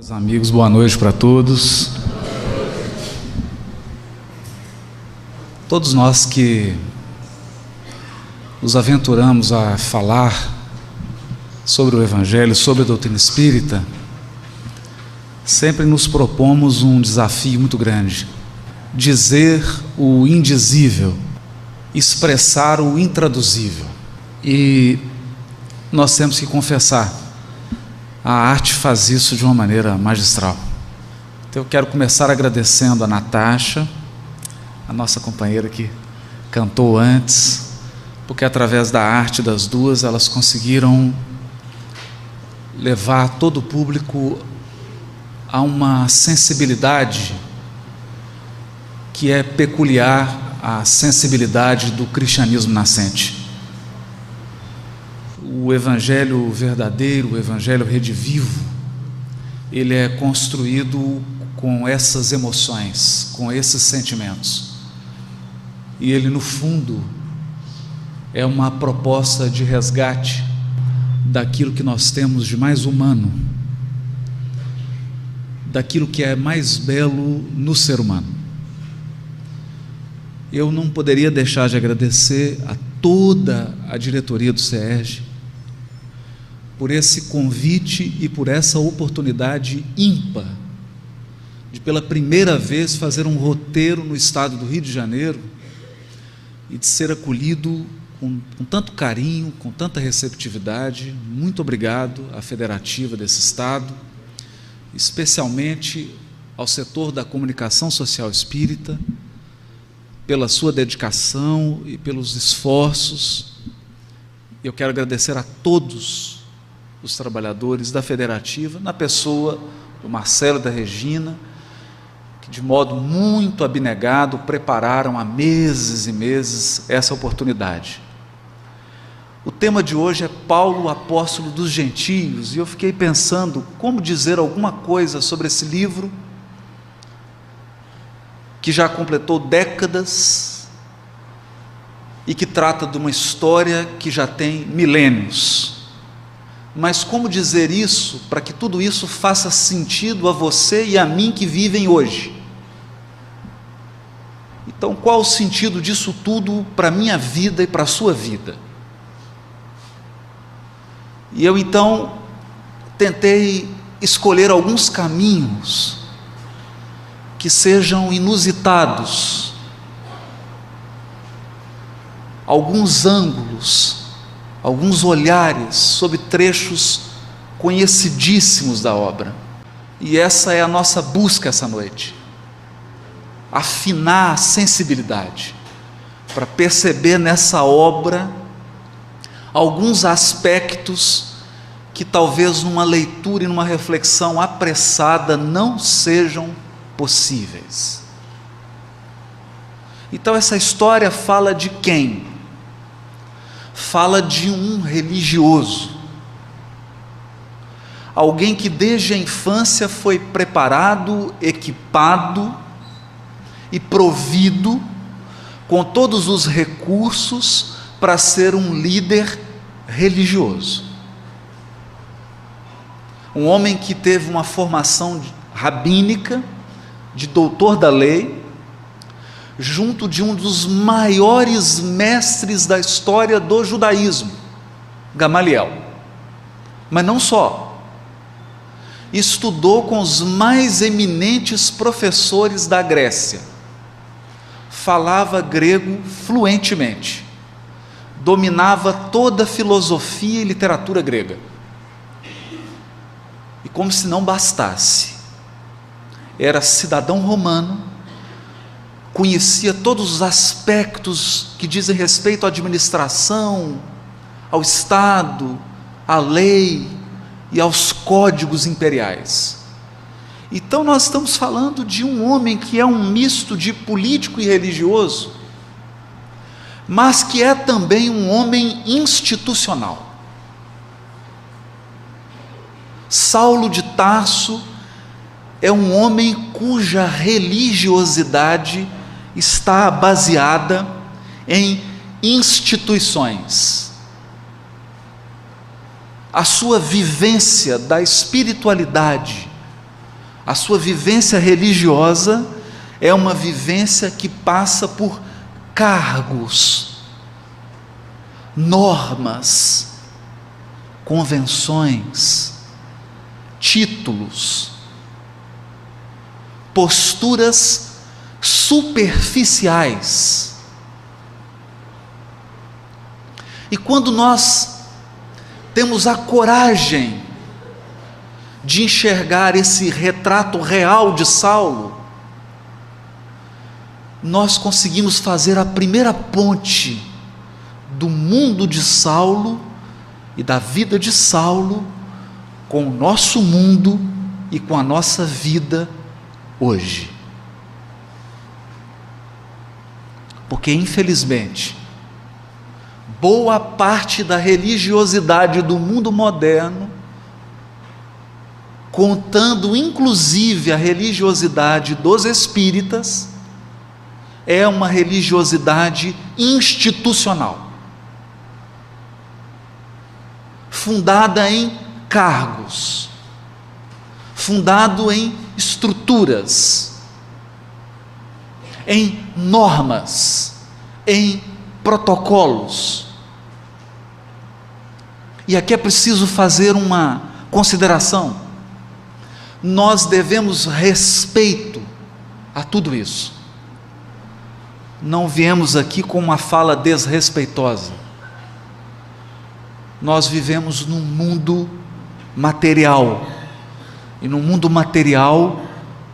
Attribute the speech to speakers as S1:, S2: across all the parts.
S1: Meus amigos, boa noite para todos. Todos nós que nos aventuramos a falar sobre o Evangelho, sobre a doutrina espírita, sempre nos propomos um desafio muito grande: dizer o indizível, expressar o intraduzível. E nós temos que confessar, a arte faz isso de uma maneira magistral. Então eu quero começar agradecendo a Natasha, a nossa companheira que cantou antes, porque através da arte das duas elas conseguiram levar todo o público a uma sensibilidade que é peculiar à sensibilidade do cristianismo nascente. O Evangelho verdadeiro, o Evangelho redivivo, ele é construído com essas emoções, com esses sentimentos. E ele, no fundo, é uma proposta de resgate daquilo que nós temos de mais humano, daquilo que é mais belo no ser humano. Eu não poderia deixar de agradecer a toda a diretoria do SERJ por esse convite e por essa oportunidade ímpar de, pela primeira vez, fazer um roteiro no estado do Rio de Janeiro e de ser acolhido com tanto carinho, com tanta receptividade. Muito obrigado à federativa desse estado, especialmente ao setor da comunicação social espírita, pela sua dedicação e pelos esforços. Eu quero agradecer a todos os trabalhadores da federativa, na pessoa do Marcelo e da Regina, que de modo muito abnegado prepararam há meses e meses essa oportunidade. O tema de hoje é Paulo, apóstolo dos gentios, e eu fiquei pensando como dizer alguma coisa sobre esse livro que já completou décadas e que trata de uma história que já tem milênios. Mas como dizer isso para que tudo isso faça sentido a você e a mim que vivem hoje? Então, qual o sentido disso tudo para a minha vida e para a sua vida? E eu então tentei escolher alguns caminhos que sejam inusitados, alguns ângulos, alguns olhares sobre trechos conhecidíssimos da obra. E essa é a nossa busca essa noite: afinar a sensibilidade para perceber nessa obra alguns aspectos que talvez numa leitura e numa reflexão apressada não sejam possíveis. Então essa história fala de quem? Fala de um religioso, alguém que desde a infância foi preparado, equipado e provido com todos os recursos para ser um líder religioso. Um homem que teve uma formação rabínica, de doutor da lei, junto de um dos maiores mestres da história do judaísmo, Gamaliel. Mas não só, estudou com os mais eminentes professores da Grécia, falava grego fluentemente, dominava toda a filosofia e literatura grega. E como se não bastasse, era cidadão romano, conhecia todos os aspectos que dizem respeito à administração, ao Estado, à lei e aos códigos imperiais. Então nós estamos falando de um homem que é um misto de político e religioso, mas que é também um homem institucional. Saulo de Tarso é um homem cuja religiosidade está baseada em instituições. A sua vivência da espiritualidade A sua vivência religiosa é uma vivência que passa por cargos, normas, convenções, títulos, posturas superficiais. E quando nós temos a coragem de enxergar esse retrato real de Saulo, nós conseguimos fazer a primeira ponte do mundo de Saulo e da vida de Saulo com o nosso mundo e com a nossa vida hoje. Porque, infelizmente, boa parte da religiosidade do mundo moderno, contando inclusive a religiosidade dos espíritas, é uma religiosidade institucional, fundada em cargos, fundado em estruturas, em normas, em protocolos. E aqui é preciso fazer uma consideração. Nós devemos respeito a tudo isso. Não viemos aqui com uma fala desrespeitosa. Nós vivemos num mundo material, e no mundo material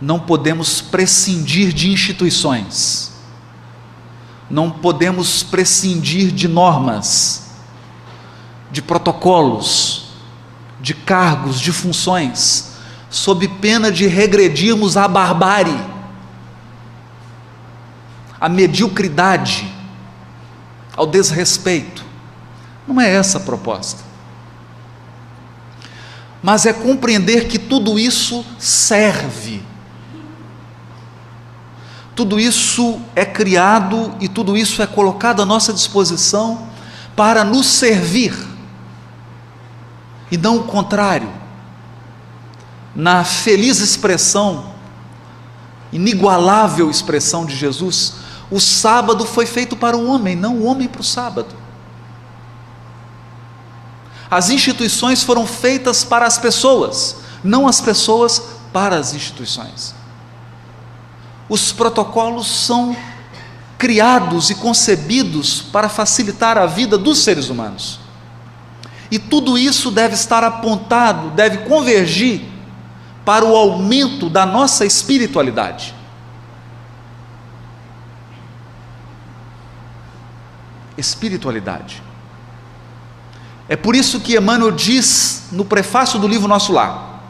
S1: não podemos prescindir de instituições, não podemos prescindir de normas, de protocolos, de cargos, de funções, sob pena de regredirmos à barbárie, à mediocridade, ao desrespeito. Não é essa a proposta, mas é compreender que tudo isso serve, tudo isso é criado e tudo isso é colocado à nossa disposição para nos servir, e não o contrário. Na feliz expressão, inigualável expressão de Jesus, o sábado foi feito para o homem, não o homem para o sábado. As instituições foram feitas para as pessoas, não as pessoas para as instituições. Os protocolos são criados e concebidos para facilitar a vida dos seres humanos. E tudo isso deve estar apontado, deve convergir para o aumento da nossa espiritualidade. Espiritualidade. É por isso que Emmanuel diz no prefácio do livro Nosso Lar,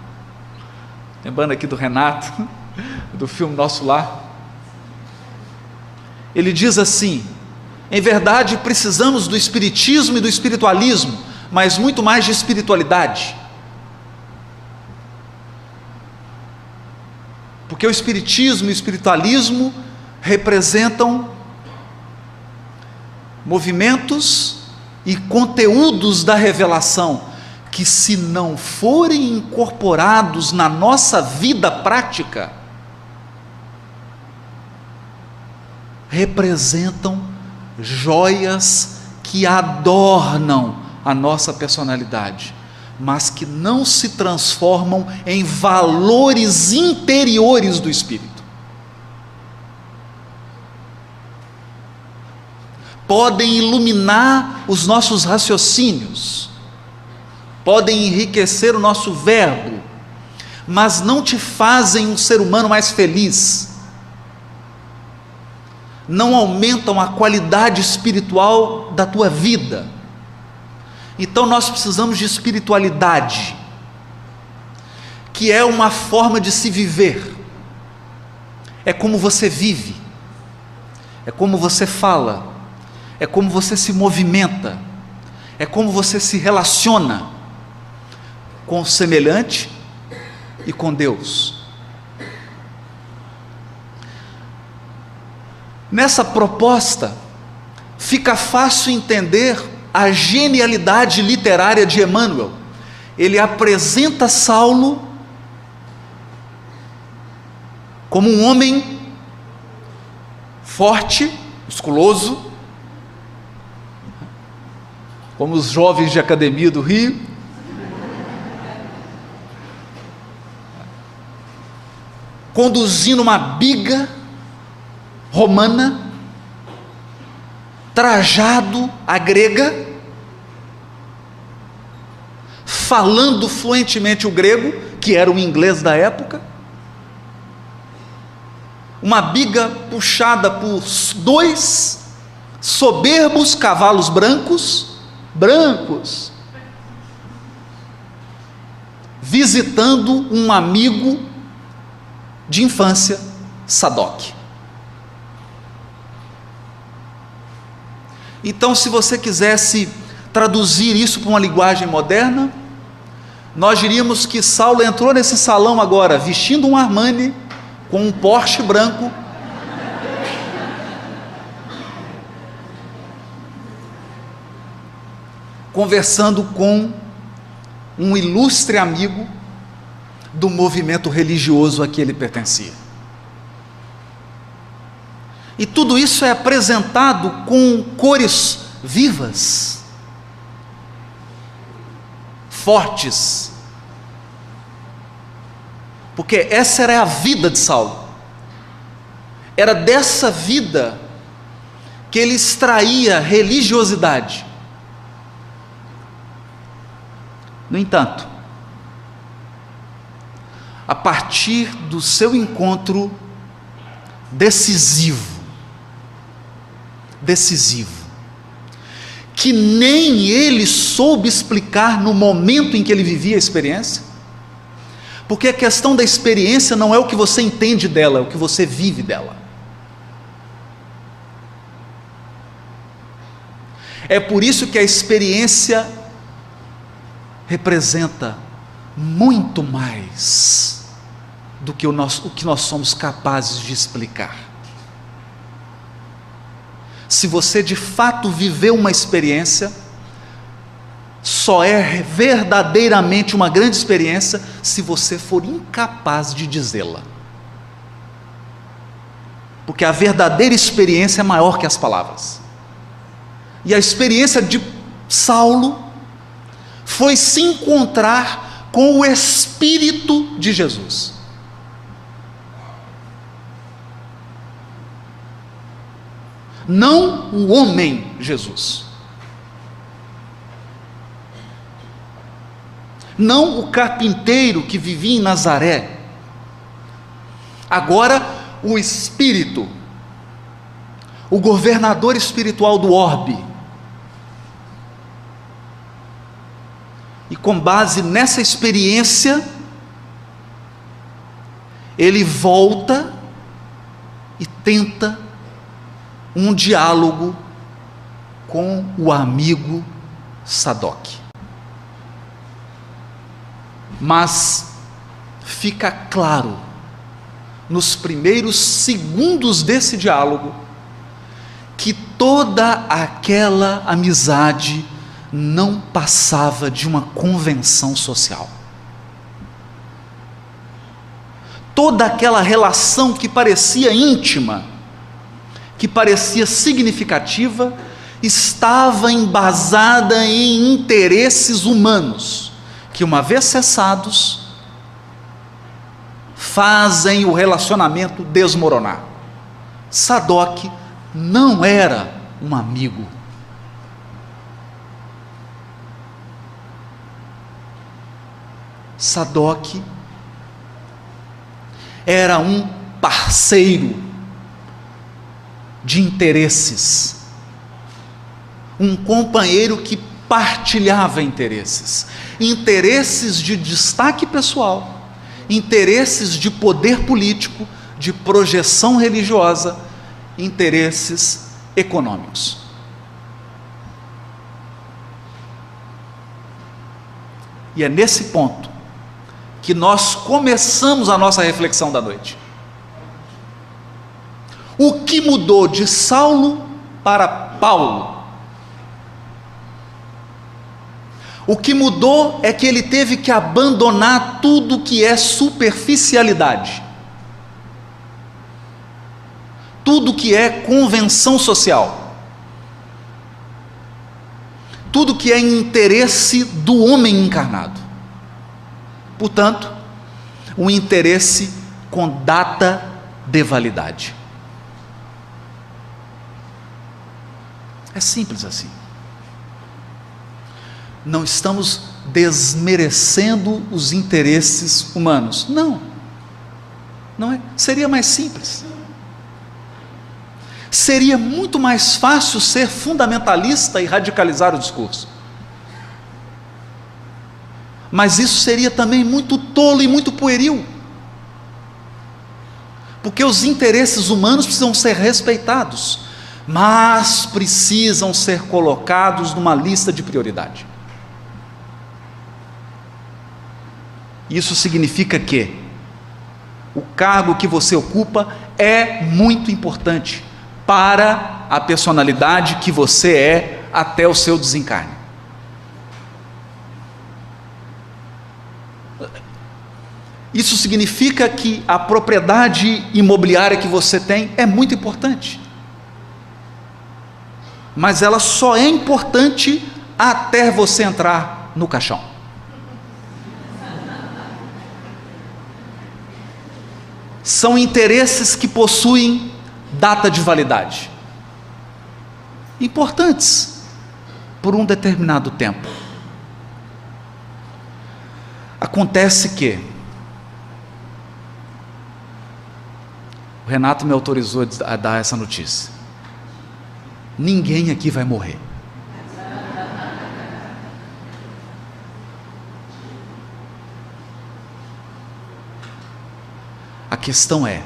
S1: lembrando aqui do Renato, do filme Nosso Lar, ele diz assim: em verdade precisamos do espiritismo e do espiritualismo, mas muito mais de espiritualidade. Porque o espiritismo e o espiritualismo representam movimentos e conteúdos da revelação que, se não forem incorporados na nossa vida prática, representam joias que adornam a nossa personalidade, mas que não se transformam em valores interiores do espírito. Podem iluminar os nossos raciocínios, podem enriquecer o nosso verbo, mas não te fazem um ser humano mais feliz, não aumentam a qualidade espiritual da tua vida. Então nós precisamos de espiritualidade, que é uma forma de se viver, é como você vive, é como você fala, é como você se movimenta, é como você se relaciona com o semelhante e com Deus. Nessa proposta, fica fácil entender a genialidade literária de Emmanuel. Ele apresenta Saulo como um homem forte, musculoso, como os jovens de academia do Rio, conduzindo uma biga romana, trajado à grega, falando fluentemente o grego, que era o inglês da época, uma biga puxada por 2 soberbos cavalos brancos, visitando um amigo de infância, Sadoc. Então, se você quisesse traduzir isso para uma linguagem moderna, nós diríamos que Saulo entrou nesse salão agora, vestindo um Armani, com um Porsche branco, conversando com um ilustre amigo do movimento religioso a que ele pertencia. E tudo isso é apresentado com cores vivas, fortes, porque essa era a vida de Saulo. Era dessa vida que ele extraía religiosidade. No entanto, a partir do seu encontro decisivo, que nem ele soube explicar no momento em que ele vivia a experiência, porque a questão da experiência não é o que você entende dela, é o que você vive dela. É por isso que a experiência representa muito mais do que o que nós somos capazes de explicar. Se você de fato viveu uma experiência, só é verdadeiramente uma grande experiência se você for incapaz de dizê-la. Porque a verdadeira experiência é maior que as palavras. E a experiência de Saulo foi se encontrar com o Espírito de Jesus. Não o homem Jesus. Não o carpinteiro que vivia em Nazaré. Agora o Espírito, o governador espiritual do orbe. E com base nessa experiência, ele volta e tenta um diálogo com o amigo Sadoc. Mas fica claro, nos primeiros segundos desse diálogo, que toda aquela amizade não passava de uma convenção social. Toda aquela relação que parecia íntima, que parecia significativa, estava embasada em interesses humanos, que uma vez cessados, fazem o relacionamento desmoronar. Sadoc não era um amigo. Sadoc era um parceiro de interesses, um companheiro que partilhava interesses de destaque pessoal, interesses de poder político, de projeção religiosa, interesses econômicos. E é nesse ponto que nós começamos a nossa reflexão da noite. O que mudou de Saulo para Paulo? O que mudou é que ele teve que abandonar tudo que é superficialidade. tudo que é convenção social, tudo que é interesse do homem encarnado. Portanto, um interesse com data de validade. É simples assim. Não estamos desmerecendo os interesses humanos. Não. Não é? Seria mais simples. Seria muito mais fácil ser fundamentalista e radicalizar o discurso. Mas isso seria também muito tolo e muito pueril. Porque os interesses humanos precisam ser respeitados, mas precisam ser colocados numa lista de prioridade. Isso significa que o cargo que você ocupa é muito importante para a personalidade que você é até o seu desencarne. Isso significa que a propriedade imobiliária que você tem é muito importante, mas ela só é importante até você entrar no caixão. São interesses que possuem data de validade, importantes por um determinado tempo. Acontece que o Renato me autorizou a dar essa notícia: ninguém aqui vai morrer. A questão é: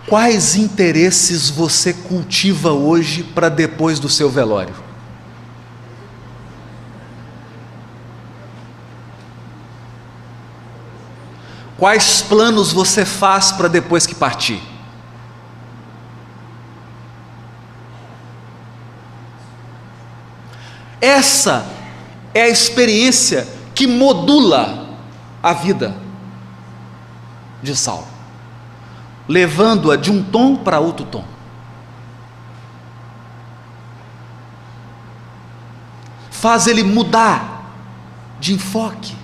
S1: quais interesses você cultiva hoje para depois do seu velório? Quais planos você faz para depois que partir? Essa é a experiência que modula a vida de Saulo, levando-a de um tom para outro tom. Faz ele mudar de enfoque.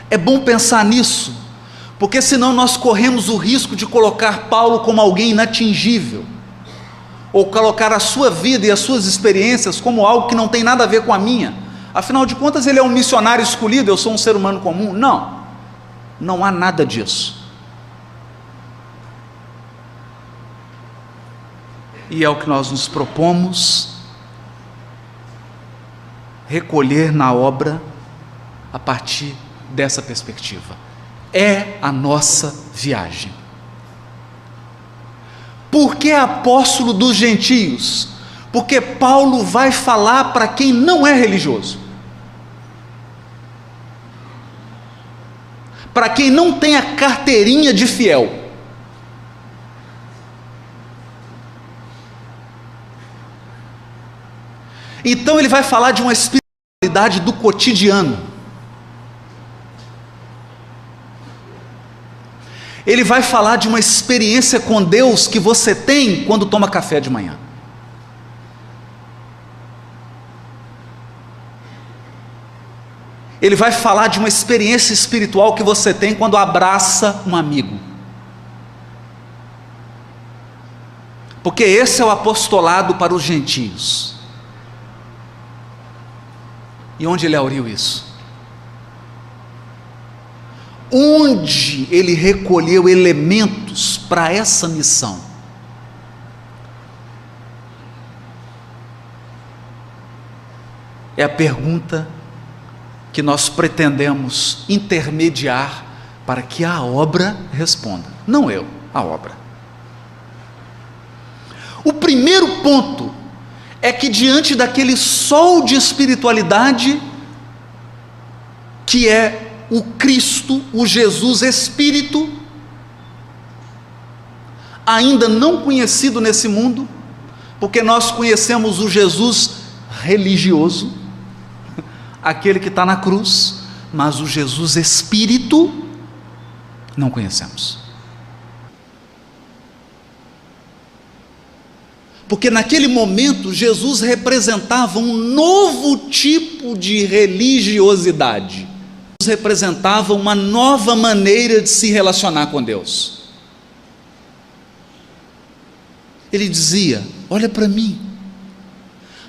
S1: É bom pensar nisso, porque senão nós corremos o risco de colocar Paulo como alguém inatingível, ou colocar a sua vida e as suas experiências como algo que não tem nada a ver com a minha. Afinal de contas, ele é um missionário escolhido, eu sou um ser humano comum. Não, não há nada disso. E é o que nós nos propomos recolher na obra a partir dessa perspectiva. É a nossa viagem. Por que apóstolo dos gentios? Porque Paulo vai falar para quem não é religioso, para quem não tem a carteirinha de fiel. Então ele vai falar de uma espiritualidade do cotidiano. Ele vai falar de uma experiência com Deus que você tem quando toma café de manhã. Ele vai falar de uma experiência espiritual que você tem quando abraça um amigo. Porque esse é o apostolado para os gentios. E onde ele auriu isso? Onde ele recolheu elementos para essa missão? É a pergunta que nós pretendemos intermediar para que a obra responda. Não eu, a obra. O primeiro ponto é que diante daquele sol de espiritualidade que é o Cristo, o Jesus Espírito, ainda não conhecido nesse mundo, porque nós conhecemos o Jesus religioso, aquele que está na cruz, mas o Jesus Espírito Não conhecemos. Porque naquele momento Jesus representava um novo tipo de religiosidade. Jesus representava uma nova maneira de se relacionar com Deus. Ele dizia: olha para mim,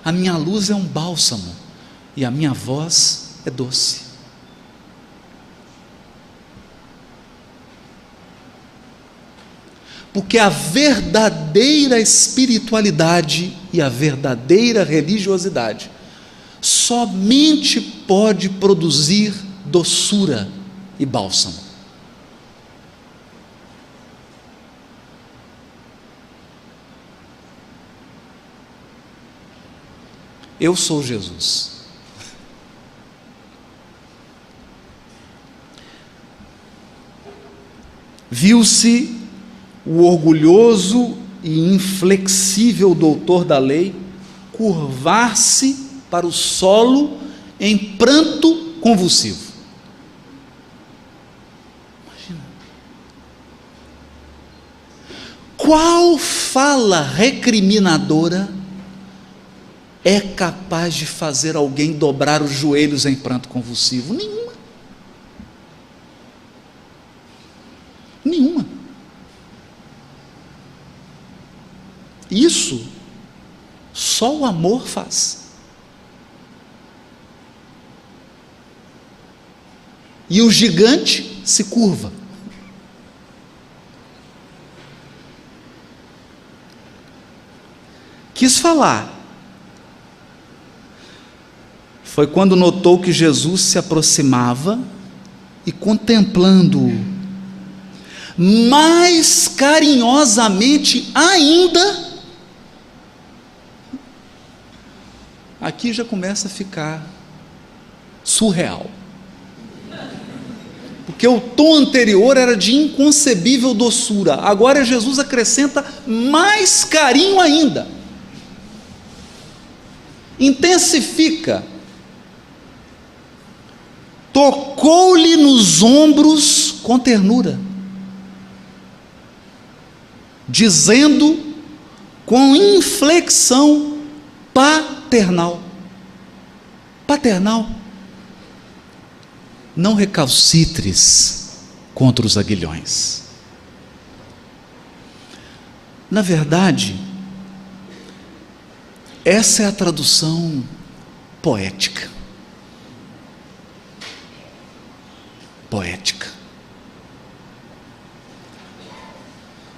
S1: a minha luz é um bálsamo e a minha voz é doce. Porque a verdadeira espiritualidade e a verdadeira religiosidade somente pode produzir doçura e bálsamo. Eu sou Jesus. Viu-se o orgulhoso e inflexível doutor da lei curvar-se para o solo em pranto convulsivo. Imagina. Qual fala recriminadora é capaz de fazer alguém dobrar os joelhos em pranto convulsivo? Nenhuma. Nenhuma. Isso só o amor faz. E o gigante se curva. Quis falar. Foi quando notou que Jesus se aproximava e, contemplando-o mais carinhosamente ainda, aqui já começa a ficar surreal. Porque o tom anterior era de inconcebível doçura, agora Jesus acrescenta mais carinho ainda, intensifica. Tocou-lhe nos ombros com ternura, dizendo com inflexão paternal: não recalcitres contra os aguilhões. Na verdade, essa é a tradução poética.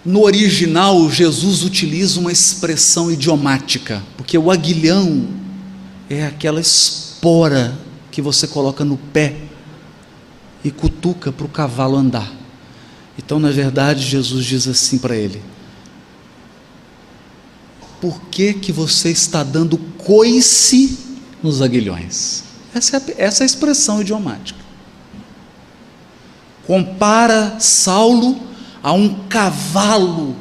S1: No original, Jesus utiliza uma expressão idiomática, porque o aguilhão é aquela espora que você coloca no pé e cutuca para o cavalo andar. Então, na verdade, Jesus diz assim para ele: por que você está dando coice nos aguilhões? Essa é a expressão idiomática. Compara Saulo a um cavalo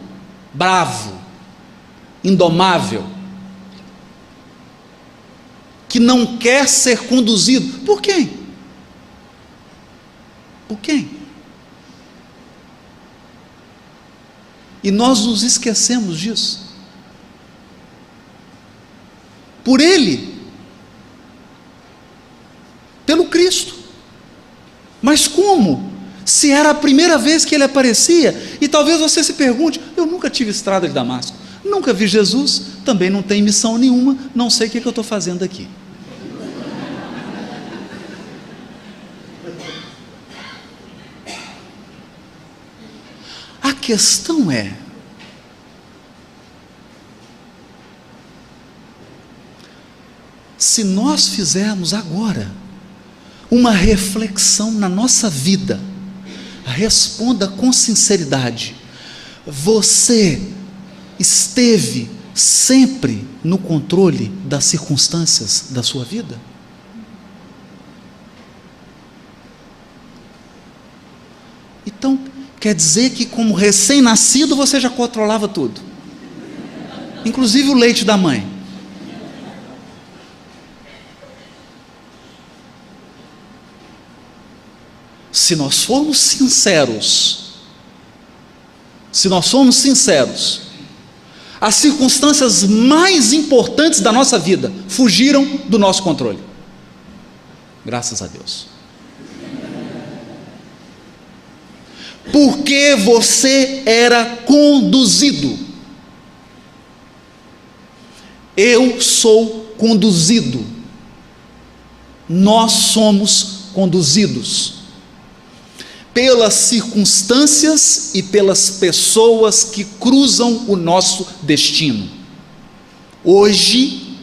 S1: bravo, indomável, que não quer ser conduzido. Por quem? Por quem? E nós nos esquecemos disso. Por Ele, pelo Cristo. Mas como? Se era a primeira vez que Ele aparecia. E talvez você se pergunte: eu nunca tive estrada de Damasco, nunca vi Jesus, também não tenho missão nenhuma, não sei o que eu estou fazendo aqui. A questão é: se nós fizermos agora uma reflexão na nossa vida, responda com sinceridade: você esteve sempre no controle das circunstâncias da sua vida? Então, quer dizer que, como recém-nascido, você já controlava tudo, inclusive o leite da mãe. se nós formos sinceros, as circunstâncias mais importantes da nossa vida fugiram do nosso controle. Graças a Deus. Porque você era conduzido. Eu sou conduzido. Nós somos conduzidos pelas circunstâncias e pelas pessoas que cruzam o nosso destino. Hoje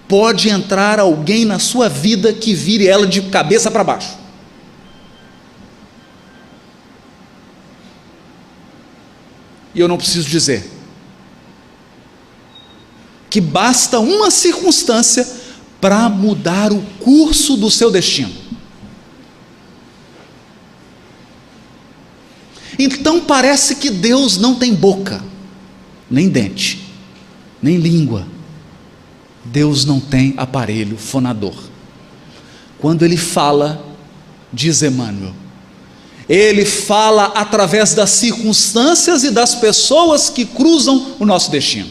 S1: pode entrar alguém na sua vida que vire ela de cabeça para baixo. E eu não preciso dizer que basta uma circunstância para mudar o curso do seu destino. Então parece que Deus não tem boca, nem dente, nem língua. Deus não tem aparelho fonador. Quando Ele fala, diz Emmanuel, Ele fala através das circunstâncias e das pessoas que cruzam o nosso destino.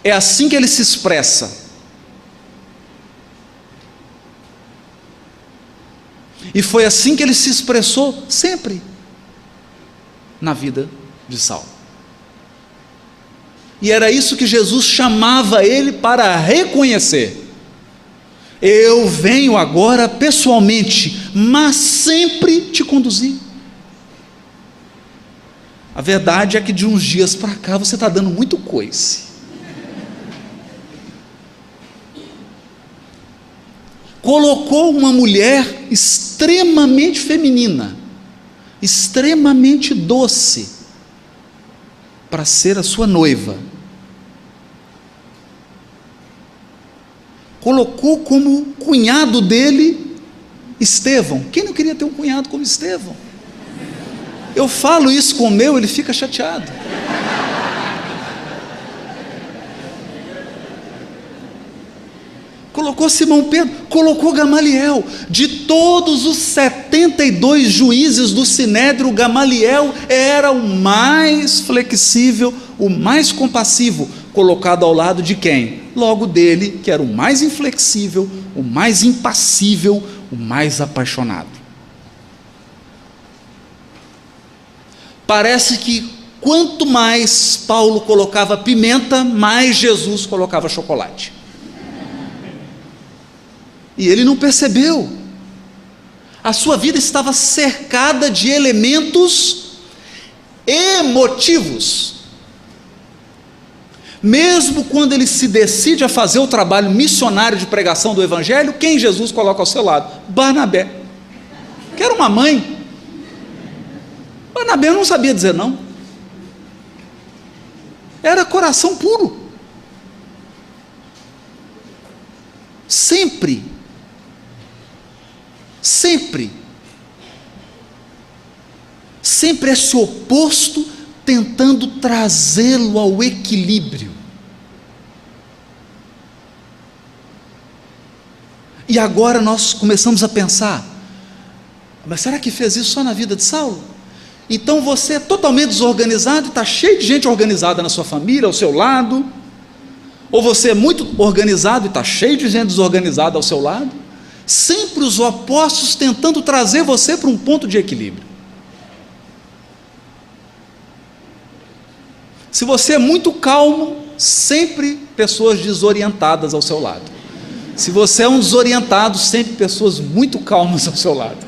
S1: É assim que Ele se expressa. E foi assim que Ele se expressou sempre na vida de Saulo. E era isso que Jesus chamava ele para reconhecer. Eu venho agora pessoalmente, mas sempre te conduzi. A verdade é que de uns dias para cá você está dando muito coice. Colocou uma mulher extremamente feminina, extremamente doce, para ser a sua noiva. Colocou como cunhado dele Estevão. Quem não queria ter um cunhado como Estevão? Eu falo isso com o meu, ele fica chateado. Colocou Simão Pedro, colocou Gamaliel. De todos os 72 juízes do Sinédrio, Gamaliel era o mais flexível, o mais compassivo, colocado ao lado de quem? Logo dele, que era o mais inflexível, o mais impassível, o mais apaixonado. Parece que quanto mais Paulo colocava pimenta, mais Jesus colocava chocolate. E ele não percebeu. A sua vida estava cercada de elementos emotivos. Mesmo quando ele se decide a fazer o trabalho missionário de pregação do Evangelho, quem Jesus coloca ao seu lado? Barnabé, que era uma mãe. Barnabé não sabia dizer não. Era coração puro. Sempre esse oposto tentando trazê-lo ao equilíbrio. E agora nós começamos a pensar, mas será que fez isso só na vida de Saulo? Então você é totalmente desorganizado e está cheio de gente organizada na sua família, ao seu lado, ou você é muito organizado e está cheio de gente desorganizada ao seu lado? Sempre os opostos tentando trazer você para um ponto de equilíbrio. Se você é muito calmo, sempre pessoas desorientadas ao seu lado. Se você é um desorientado, sempre pessoas muito calmas ao seu lado.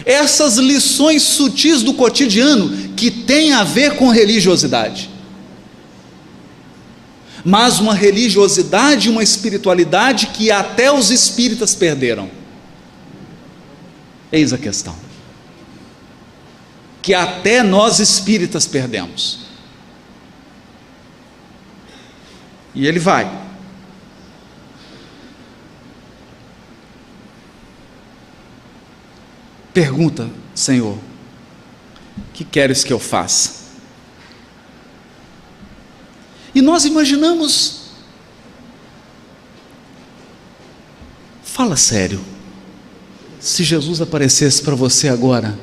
S1: Essas lições sutis do cotidiano que têm a ver com religiosidade. Mas uma religiosidade e uma espiritualidade que até os espíritas perderam. Eis a questão. Que até nós espíritas perdemos. E ele vai. Pergunta, Senhor, que queres que eu faça? E nós imaginamos Fala sério. Se Jesus aparecesse para você agora,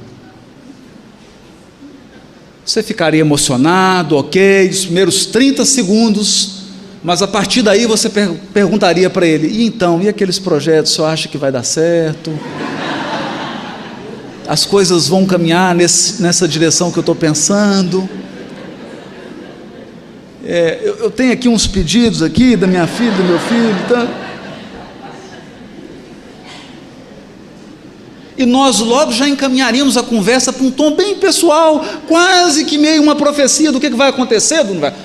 S1: você ficaria emocionado, ok, os primeiros 30 segundos, mas a partir daí você perguntaria para ele: e então, e aqueles projetos, o senhor acha que vai dar certo? As coisas vão caminhar nessa direção que eu estou pensando? Eu tenho aqui uns pedidos aqui da minha filha, do meu filho, tá? E nós logo já encaminharíamos a conversa para um tom bem pessoal, quase que meio uma profecia do que vai acontecer.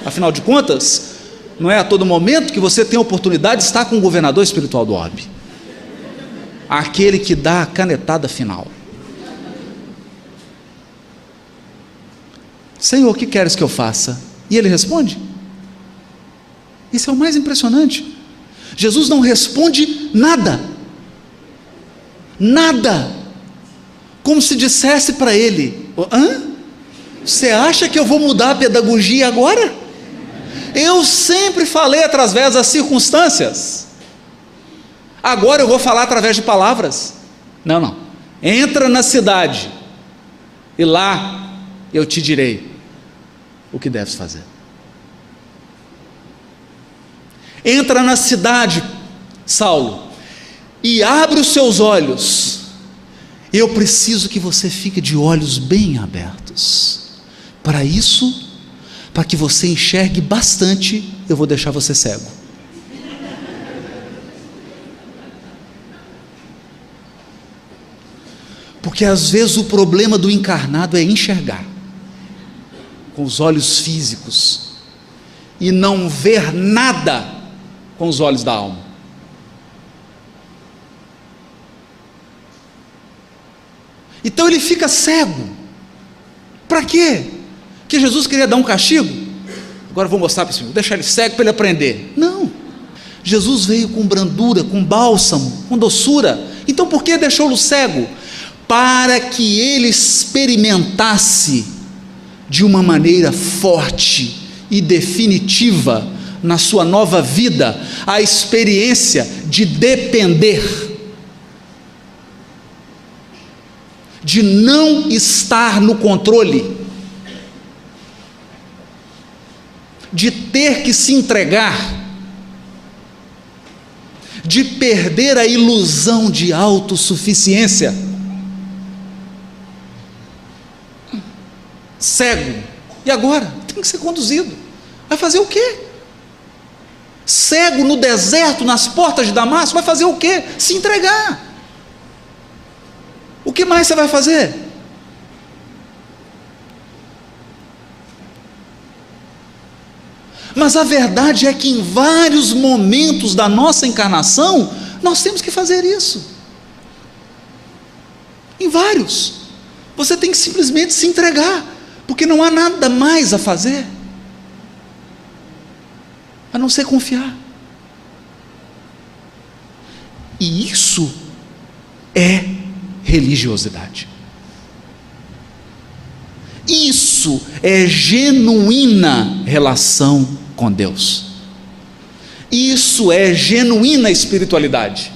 S1: Afinal de contas, não é a todo momento que você tem a oportunidade de estar com o governador espiritual do orbe, aquele que dá a canetada final. Senhor, o que queres que eu faça? E ele responde. Isso é o mais impressionante. Jesus não responde nada, como se dissesse para ele: você acha que eu vou mudar a pedagogia agora? Eu sempre falei através das circunstâncias, agora eu vou falar através de palavras. Não, entra na cidade e lá eu te direi o que deves fazer. Entra na cidade, Saulo, e abre os seus olhos. Eu preciso que você fique de olhos bem abertos. Para isso, para que você enxergue bastante, eu vou deixar você cego. Porque às vezes o problema do encarnado é enxergar com os olhos físicos e não ver nada com os olhos da alma. Então ele fica cego. Para quê? Que Jesus queria dar um castigo? Agora eu vou mostrar para esse filho, deixar ele cego para ele aprender. Não. Jesus veio com brandura, com bálsamo, com doçura. Então por que deixou-o cego? Para que ele experimentasse de uma maneira forte e definitiva na sua nova vida a experiência de depender, de não estar no controle, de ter que se entregar, de perder a ilusão de autossuficiência. Cego, e agora? Tem que ser conduzido. Vai fazer o quê? Cego no deserto, nas portas de Damasco, vai fazer o quê? Se entregar. O que mais você vai fazer? Mas a verdade é que em vários momentos da nossa encarnação, nós temos que fazer isso. Em vários. Você tem que simplesmente se entregar, porque não há nada mais a fazer, a não ser confiar. E isso é religiosidade. Isso é genuína relação com Deus. Isso é genuína espiritualidade.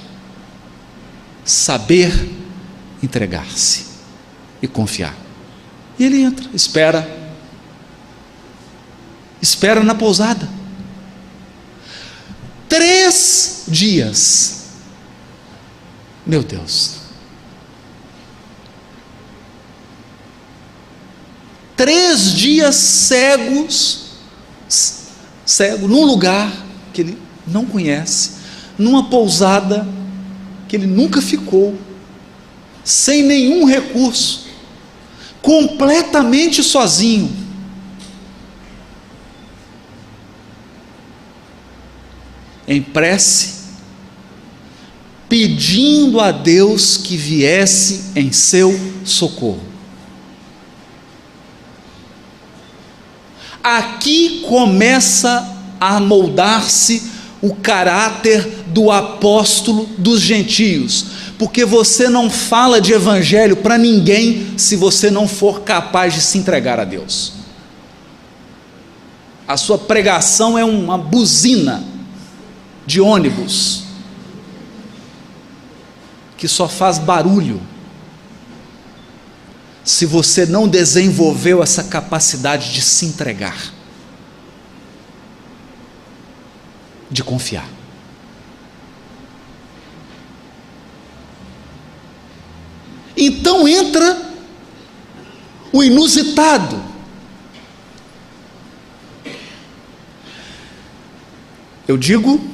S1: Saber entregar-se e confiar. E ele entra, espera na pousada. 3 dias. Meu Deus. 3 dias cego, num lugar que ele não conhece, numa pousada que ele nunca ficou, sem nenhum recurso, completamente sozinho. Em prece, pedindo a Deus que viesse em seu socorro. Aqui começa a moldar-se o caráter do apóstolo dos gentios, porque você não fala de evangelho para ninguém se você não for capaz de se entregar a Deus. A sua pregação é uma buzina de ônibus. que só faz barulho se você não desenvolveu essa capacidade de se entregar, de confiar. Então entra o inusitado. Eu digo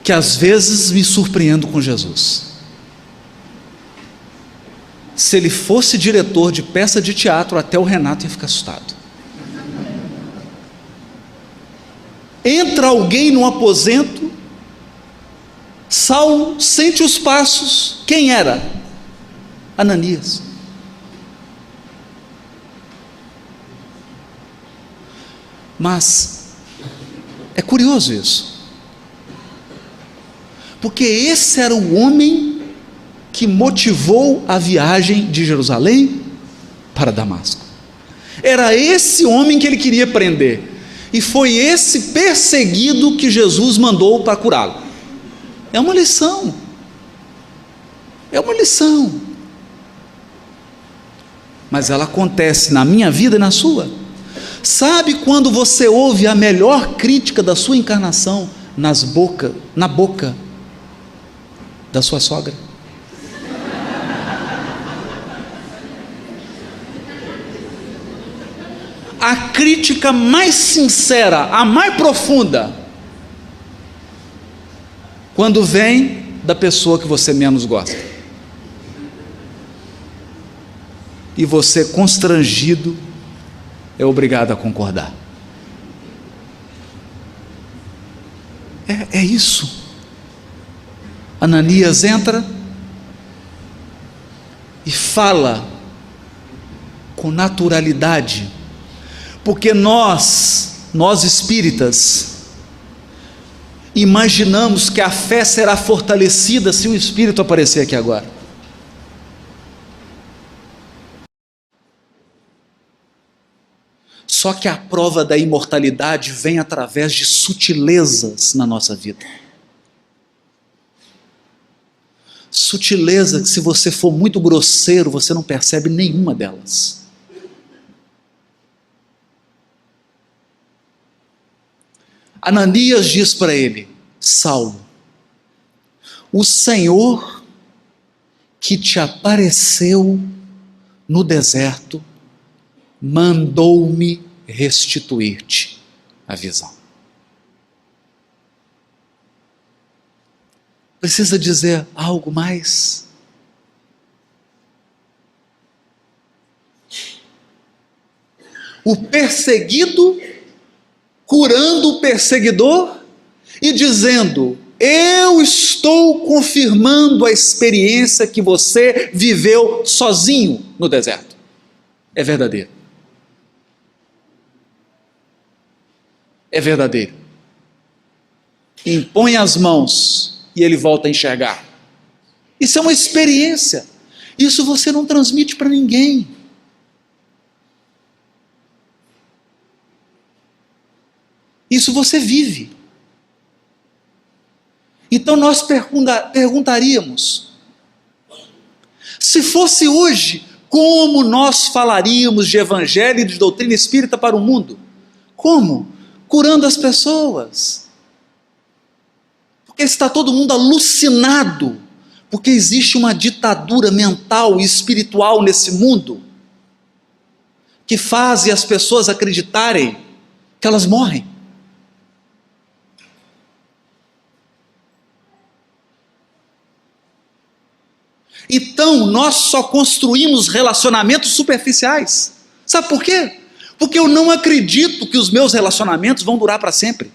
S1: que às vezes me surpreendo com Jesus. Se ele fosse diretor de peça de teatro, até o Renato ia ficar assustado. Entra alguém no aposento, Saulo sente os passos. Quem era? Ananias. Mas é curioso isso, porque esse era o homem que motivou a viagem de Jerusalém para Damasco. Era esse homem que ele queria prender, e foi esse perseguido que Jesus mandou para curá-lo. É uma lição, é uma lição, mas ela acontece na minha vida e na sua. Sabe quando você ouve a melhor crítica da sua encarnação na boca da sua sogra? A crítica mais sincera, a mais profunda, quando vem da pessoa que você menos gosta, e você, constrangido, é obrigado a concordar. É isso. Ananias entra e fala com naturalidade, porque nós espíritas, imaginamos que a fé será fortalecida se o Espírito aparecer aqui agora. Só que a prova da imortalidade vem através de sutilezas na nossa vida. Sutileza que, se você for muito grosseiro, você não percebe nenhuma delas. Ananias diz para ele: Saulo, o Senhor que te apareceu no deserto mandou-me restituir-te a visão. Precisa dizer algo mais? O perseguido curando o perseguidor e dizendo: eu estou confirmando a experiência que você viveu sozinho no deserto. É verdadeiro. É verdadeiro. Impõe as mãos e ele volta a enxergar. Isso é uma experiência. Isso você não transmite para ninguém. Isso você vive. Então nós perguntaríamos: se fosse hoje, como nós falaríamos de evangelho e de doutrina espírita para o mundo? Como? Curando as pessoas. Porque está todo mundo alucinado, porque existe uma ditadura mental e espiritual nesse mundo, que faz as pessoas acreditarem que elas morrem. Então nós só construímos relacionamentos superficiais. Sabe por quê? Porque eu não acredito que os meus relacionamentos vão durar para sempre.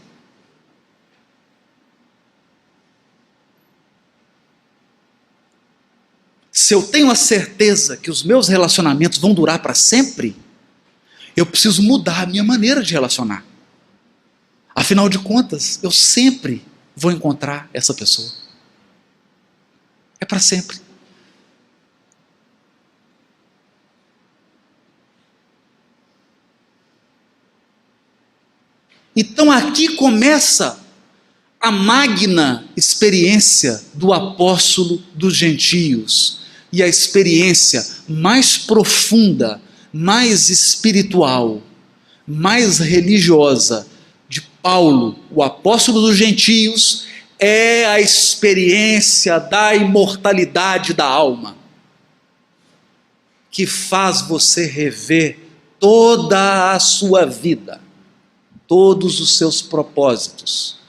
S1: Se eu tenho a certeza que os meus relacionamentos vão durar para sempre, eu preciso mudar a minha maneira de relacionar. Afinal de contas, eu sempre vou encontrar essa pessoa. É para sempre. Então aqui começa a magna experiência do apóstolo dos gentios e a experiência mais profunda, mais espiritual, mais religiosa de Paulo, o apóstolo dos gentios, é a experiência da imortalidade da alma, que faz você rever toda a sua vida, todos os seus propósitos.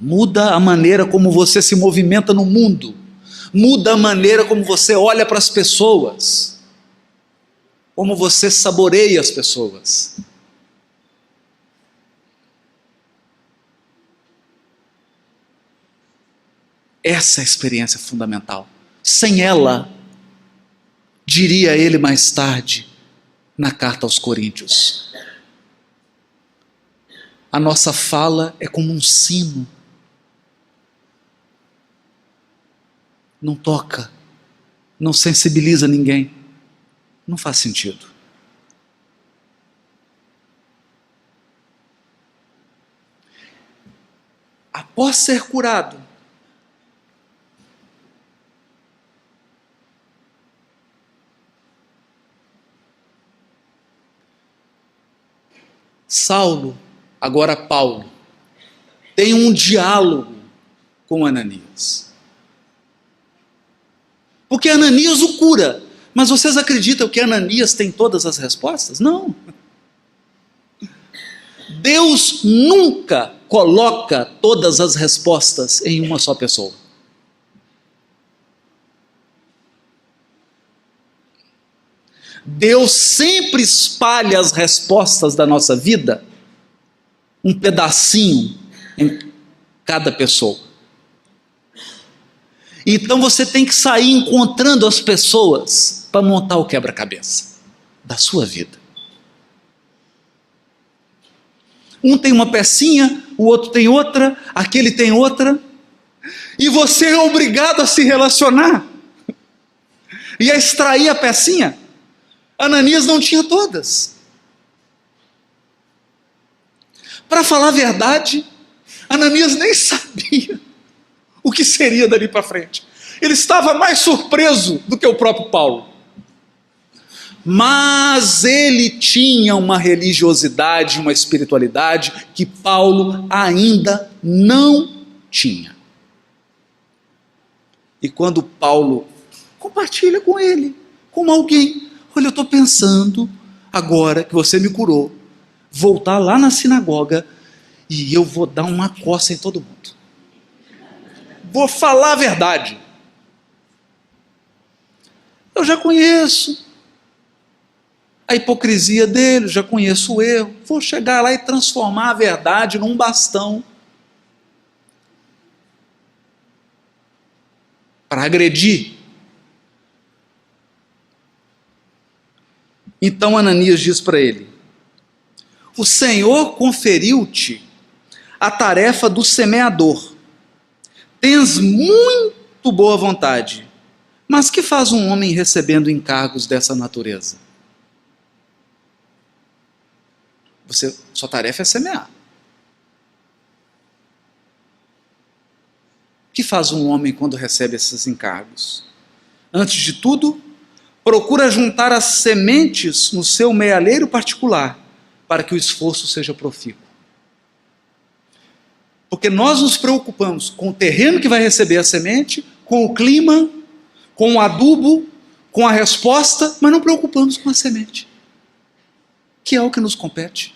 S1: Muda a maneira como você se movimenta no mundo, muda a maneira como você olha para as pessoas, como você saboreia as pessoas. Essa é a experiência fundamental. Sem ela, diria ele mais tarde, na carta aos Coríntios, a nossa fala é como um sino. Não toca, não sensibiliza ninguém. Não faz sentido. Após ser curado, Saulo, agora Paulo, tem um diálogo com Ananias. Porque Ananias o cura. Mas vocês acreditam que Ananias tem todas as respostas? Não. Deus nunca coloca todas as respostas em uma só pessoa. Deus sempre espalha as respostas da nossa vida, um pedacinho em cada pessoa. Então você tem que sair encontrando as pessoas para montar o quebra-cabeça da sua vida. Um tem uma pecinha, o outro tem outra, aquele tem outra, e você é obrigado a se relacionar e a extrair a pecinha. Ananias não tinha todas. Para falar a verdade, Ananias nem sabia o que seria dali para frente. Ele estava mais surpreso do que o próprio Paulo. Mas ele tinha uma religiosidade, uma espiritualidade que Paulo ainda não tinha. E quando Paulo compartilha com ele, como alguém, olha, eu estou pensando, agora que você me curou, voltar lá na sinagoga e eu vou dar uma coça em todo mundo. Vou falar a verdade. Eu já conheço a hipocrisia dele, já conheço o erro. Vou chegar lá e transformar a verdade num bastão para agredir. Então Ananias diz para ele: o Senhor conferiu-te a tarefa do semeador. Tens muito boa vontade, mas que faz um homem recebendo encargos dessa natureza? Sua tarefa é semear. O que faz um homem quando recebe esses encargos? Antes de tudo, procura juntar as sementes no seu mealheiro particular, para que o esforço seja profícuo. Porque nós nos preocupamos com o terreno que vai receber a semente, com o clima, com o adubo, com a resposta, mas não preocupamos com a semente, que é o que nos compete.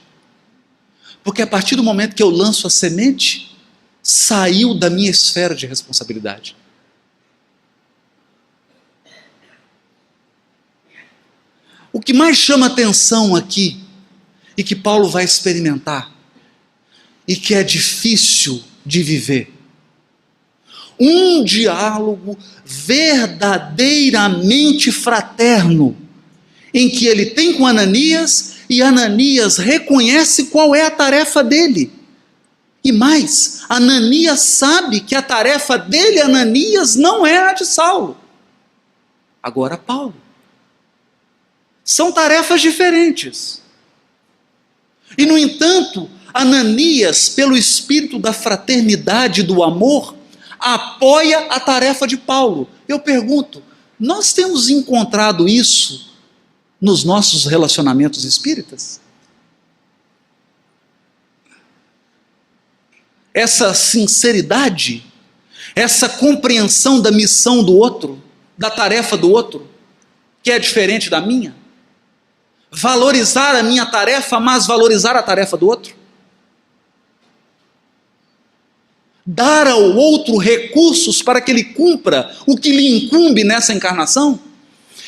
S1: Porque a partir do momento que eu lanço a semente, saiu da minha esfera de responsabilidade. O que mais chama atenção aqui, e que Paulo vai experimentar, e que é difícil de viver, um diálogo verdadeiramente fraterno, em que ele tem com Ananias, e Ananias reconhece qual é a tarefa dele. E mais, Ananias sabe que a tarefa dele, Ananias, não é a de Saulo. Agora Paulo. São tarefas diferentes. E no entanto, Ananias, pelo espírito da fraternidade e do amor, apoia a tarefa de Paulo. Eu pergunto, nós temos encontrado isso nos nossos relacionamentos espíritas? Essa sinceridade, essa compreensão da missão do outro, da tarefa do outro, que é diferente da minha? Valorizar a minha tarefa, mas valorizar a tarefa do outro? Dar ao outro recursos para que ele cumpra o que lhe incumbe nessa encarnação?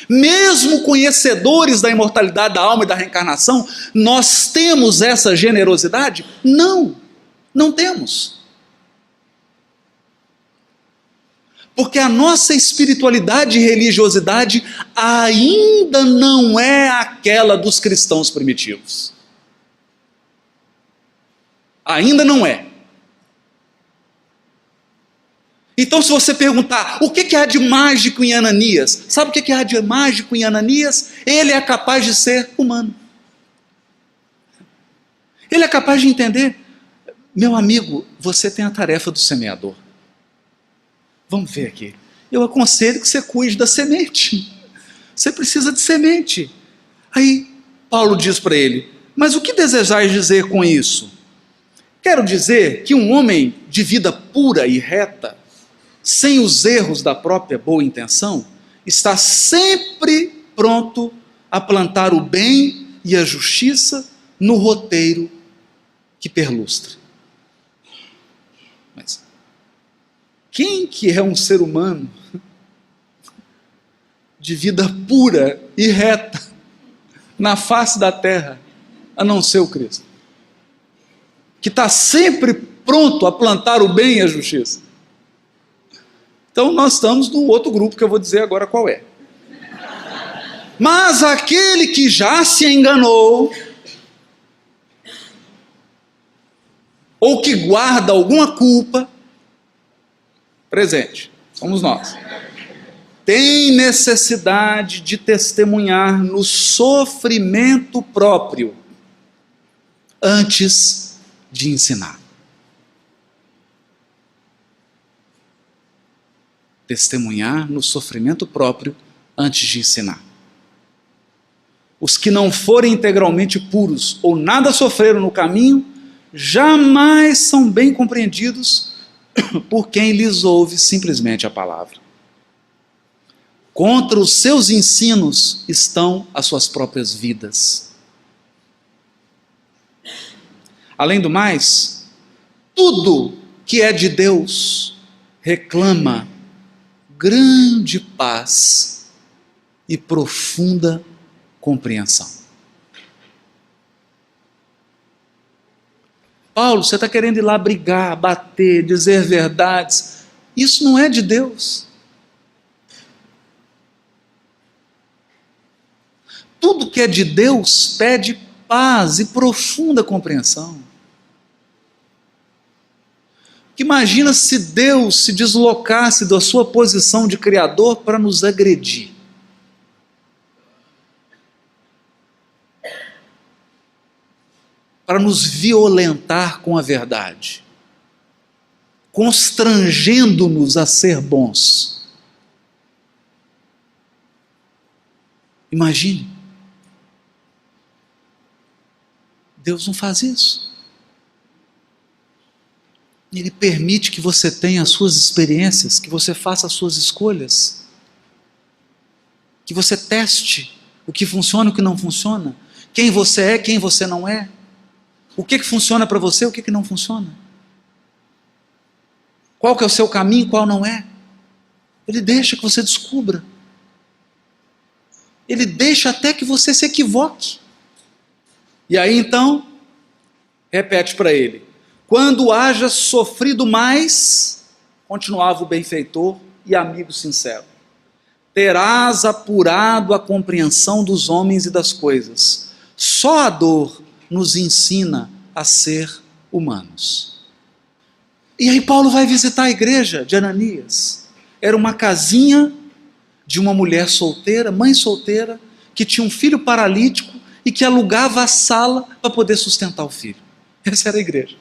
S1: Mesmo conhecedores da imortalidade da alma e da reencarnação, nós temos essa generosidade? Não temos. Porque a nossa espiritualidade e religiosidade ainda não é aquela dos cristãos primitivos. Ainda não é. Então, se você perguntar, o que há de mágico em Ananias? Sabe o que há de mágico em Ananias? Ele é capaz de ser humano. Ele é capaz de entender. Meu amigo, você tem a tarefa do semeador. Vamos ver aqui. Eu aconselho que você cuide da semente. Você precisa de semente. Aí, Paulo diz para ele, mas o que desejais dizer com isso? Quero dizer que um homem de vida pura e reta, sem os erros da própria boa intenção, está sempre pronto a plantar o bem e a justiça no roteiro que perlustra. Mas quem que é um ser humano de vida pura e reta na face da terra, a não ser o Cristo? Que está sempre pronto a plantar o bem e a justiça. Então nós estamos no outro grupo que eu vou dizer agora qual é. Mas aquele que já se enganou, ou que guarda alguma culpa, presente, somos nós, tem necessidade de testemunhar no sofrimento próprio, antes de ensinar. Testemunhar no sofrimento próprio antes de ensinar. Os que não forem integralmente puros ou nada sofreram no caminho, jamais são bem compreendidos por quem lhes ouve simplesmente a palavra. Contra os seus ensinos estão as suas próprias vidas. Além do mais, tudo que é de Deus reclama grande paz e profunda compreensão. Paulo, você está querendo ir lá brigar, bater, dizer verdades. Isso não é de Deus. Tudo que é de Deus pede paz e profunda compreensão. Que imagina se Deus se deslocasse da sua posição de Criador para nos agredir. Para nos violentar com a verdade. Constrangendo-nos a ser bons. Imagine. Deus não faz isso. Ele permite que você tenha as suas experiências, que você faça as suas escolhas, que você teste o que funciona e o que não funciona, quem você é, quem você não é, o que funciona para você, o que não funciona, qual que é o seu caminho, qual não é. Ele deixa que você descubra, ele deixa até que você se equivoque, e aí então, repete para ele, quando haja sofrido mais, continuava o benfeitor e amigo sincero, terás apurado a compreensão dos homens e das coisas. Só a dor nos ensina a ser humanos. E aí Paulo vai visitar a igreja de Ananias. Era uma casinha de uma mulher solteira, mãe solteira, que tinha um filho paralítico e que alugava a sala para poder sustentar o filho. Essa era a igreja.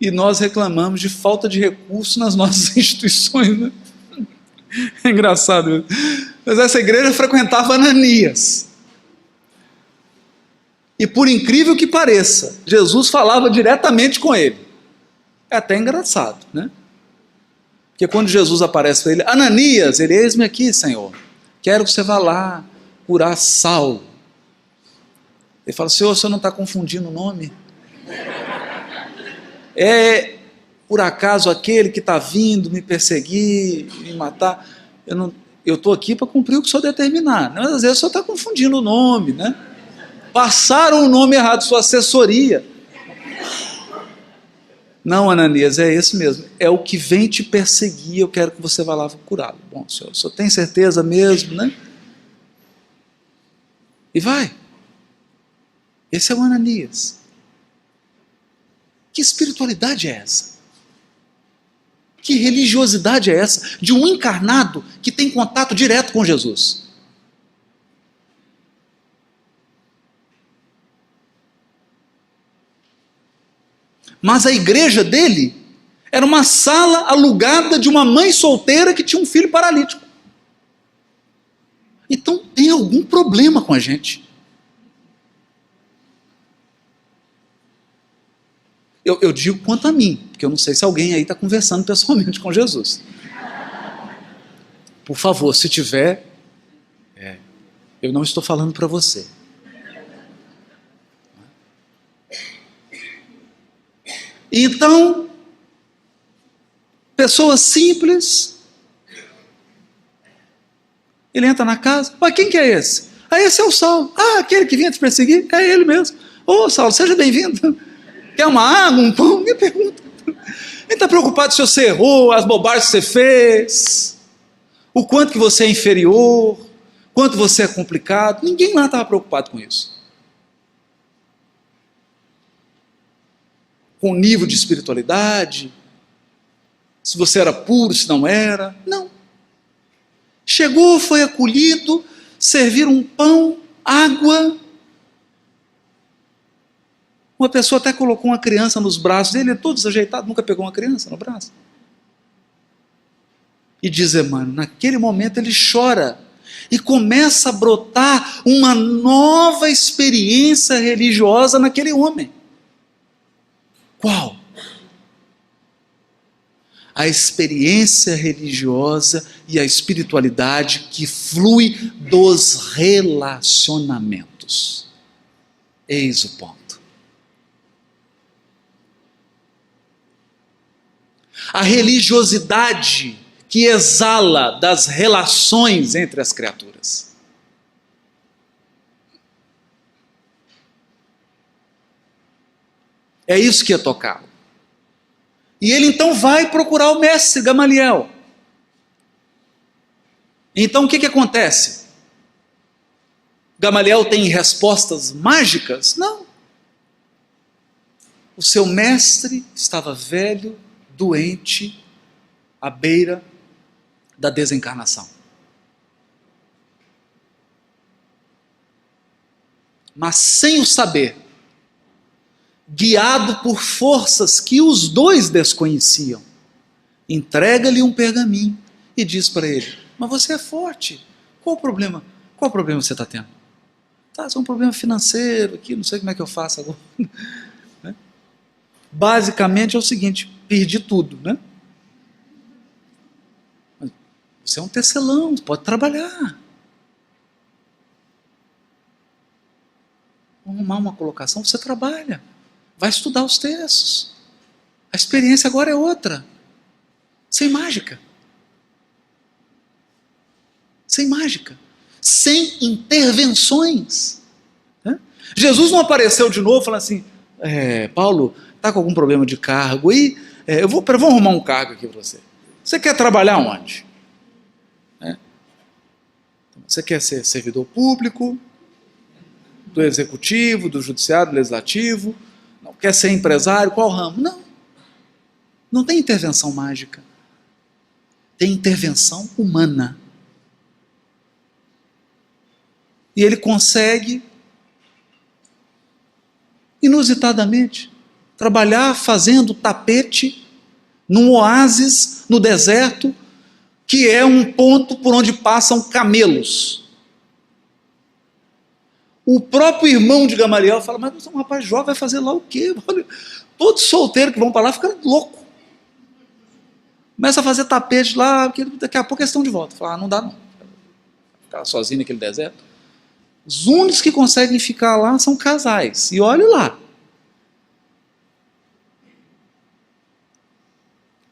S1: E nós reclamamos de falta de recurso nas nossas instituições, né? É engraçado mesmo. Mas essa igreja frequentava Ananias. E por incrível que pareça, Jesus falava diretamente com ele. É até engraçado, né? Porque quando Jesus aparece para ele, Ananias, ele, eis-me aqui, Senhor. Quero que você vá lá curar Saulo. Ele fala, Senhor, você não está confundindo o nome? É, por acaso, aquele que está vindo me perseguir, me matar? Eu estou aqui para cumprir o que o Senhor determinar. Mas às vezes o Senhor está confundindo o nome, né? Passaram o nome errado, sua assessoria. Não, Ananias, é esse mesmo. É o que vem te perseguir, eu quero que você vá lá curá-lo. Bom, o senhor tem certeza mesmo, né? E vai. Esse é o Ananias. Que espiritualidade é essa? Que religiosidade é essa de um encarnado que tem contato direto com Jesus? Mas a igreja dele era uma sala alugada de uma mãe solteira que tinha um filho paralítico. Então tem algum problema com a gente. Eu digo quanto a mim, porque eu não sei se alguém aí está conversando pessoalmente com Jesus. Por favor, se tiver, eu não estou falando para você. Então, pessoas simples, ele entra na casa, mas quem que é esse? Ah, esse é o Saulo. Ah, aquele que vinha te perseguir? É ele mesmo. Ô, Saulo, seja bem-vindo. Quer uma água, um pão? Me pergunta. Ele está preocupado se você errou, as bobagens que você fez, o quanto que você é inferior, quanto você é complicado. Ninguém lá estava preocupado com isso. Com o nível de espiritualidade, se você era puro, se não era. Não. Chegou, foi acolhido, serviram um pão, água. Uma pessoa até colocou uma criança nos braços dele, ele é todo desajeitado, nunca pegou uma criança no braço. E diz Emmanuel, naquele momento ele chora e começa a brotar uma nova experiência religiosa naquele homem. Qual? A experiência religiosa e a espiritualidade que flui dos relacionamentos. Eis o ponto. A religiosidade que exala das relações entre as criaturas. É isso que ia tocá-lo. E ele então vai procurar o mestre Gamaliel. Então o que acontece? Gamaliel tem respostas mágicas? Não. O seu mestre estava velho, doente, à beira da desencarnação. Mas sem o saber, guiado por forças que os dois desconheciam, entrega-lhe um pergaminho e diz para ele, mas você é forte, qual o problema? Qual o problema você está tendo? Tá, é um problema financeiro aqui, não sei como é que eu faço agora. Basicamente é o seguinte, perdi tudo, né? Você é um tecelão, pode trabalhar. Vamos arrumar uma colocação, você trabalha. Vai estudar os textos. A experiência agora é outra. Sem mágica. Sem mágica. Sem intervenções. Né? Jesus não apareceu de novo falando assim, Paulo, está com algum problema de cargo aí? Eu vou arrumar um cargo aqui para você. Você quer trabalhar onde? Você quer ser servidor público, do executivo, do judiciário, do legislativo? Não. Quer ser empresário? Qual ramo? Não. Não tem intervenção mágica. Tem intervenção humana. E ele consegue inusitadamente, trabalhar fazendo tapete num oásis no deserto, que é um ponto por onde passam camelos. O próprio irmão de Gamaliel fala, mas um rapaz jovem vai fazer lá o quê? Olha, todos solteiros que vão para lá ficam loucos. Começa a fazer tapete lá, porque daqui a pouco eles estão de volta. Fala, não dá não. Ficar sozinho naquele deserto. Os únicos que conseguem ficar lá são casais. E olha lá.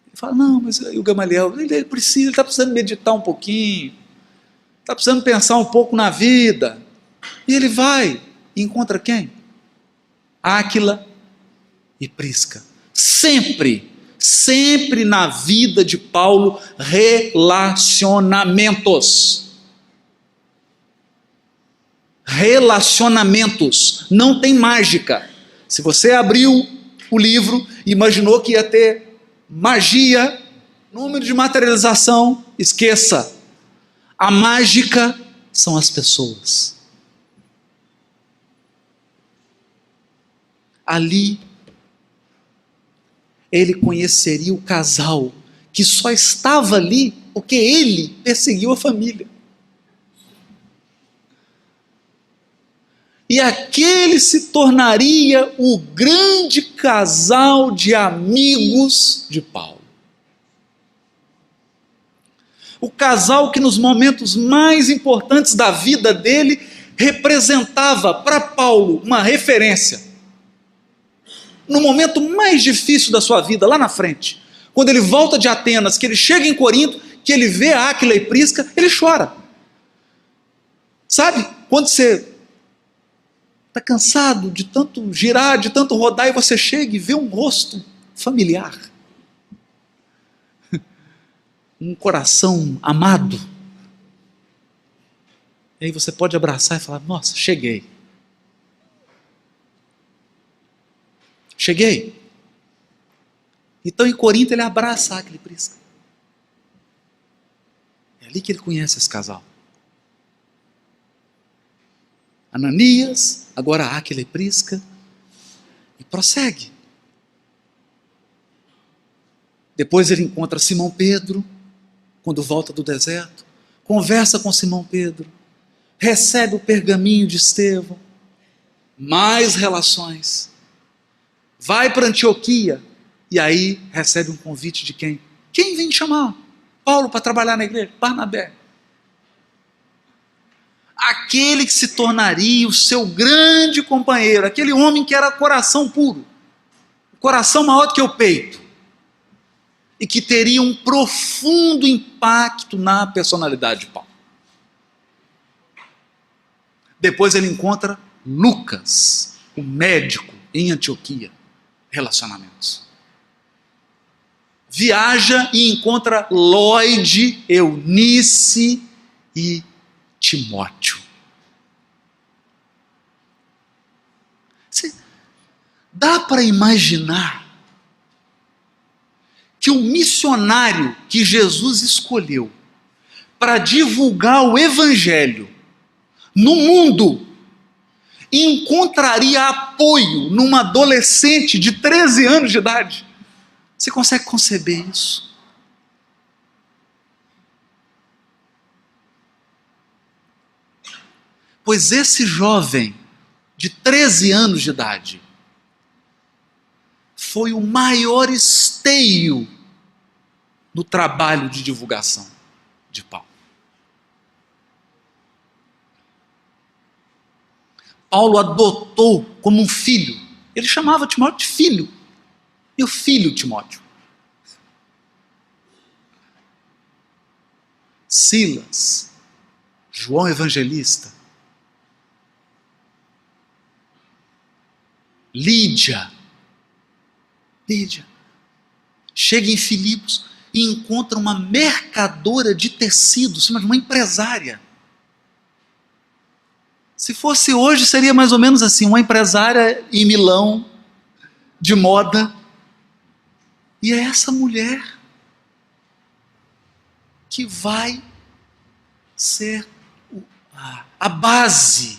S1: Ele fala, não, mas o Gamaliel, ele está precisando meditar um pouquinho, está precisando pensar um pouco na vida. E ele vai e encontra quem? Áquila e Prisca. Sempre na vida de Paulo, relacionamentos. Relacionamentos. Não tem mágica. Se você abriu o livro e imaginou que ia ter magia, número de materialização, esqueça. A mágica são as pessoas. Ali, ele conheceria o casal que só estava ali porque ele perseguiu a família. E aquele se tornaria o grande casal de amigos de Paulo. O casal que nos momentos mais importantes da vida dele representava para Paulo uma referência. No momento mais difícil da sua vida, lá na frente, quando ele volta de Atenas, que ele chega em Corinto, que ele vê Áquila e Prisca, ele chora. Sabe, quando você está cansado de tanto girar, de tanto rodar, e você chega e vê um rosto familiar, um coração amado, e aí você pode abraçar e falar, nossa, cheguei. Cheguei. Então em Corinto ele abraça Áquila e Prisca. É ali que ele conhece esse casal. Ananias, agora Áquila e Prisca, e prossegue. Depois ele encontra Simão Pedro, quando volta do deserto, conversa com Simão Pedro, recebe o pergaminho de Estevão, mais relações. Vai para Antioquia, e aí recebe um convite de quem? Quem vem chamar Paulo para trabalhar na igreja? Barnabé. Aquele que se tornaria o seu grande companheiro, aquele homem que era coração puro, coração maior do que o peito, e que teria um profundo impacto na personalidade de Paulo. Depois ele encontra Lucas, o médico, em Antioquia. Relacionamentos. Viaja e encontra Lloyd, Eunice e Timóteo. Dá para imaginar que o missionário que Jesus escolheu para divulgar o evangelho no mundo encontraria apoio numa adolescente de 13 anos de idade? Você consegue conceber isso? Pois esse jovem de 13 anos de idade foi o maior esteio no trabalho de divulgação de Paulo. Paulo adotou como um filho. Ele chamava Timóteo de filho. Meu filho Timóteo. Silas, João Evangelista, Lídia, chega em Filipos e encontra uma mercadora de tecidos, uma empresária. Se fosse hoje, seria mais ou menos assim, uma empresária em Milão, de moda. E é essa mulher que vai ser a base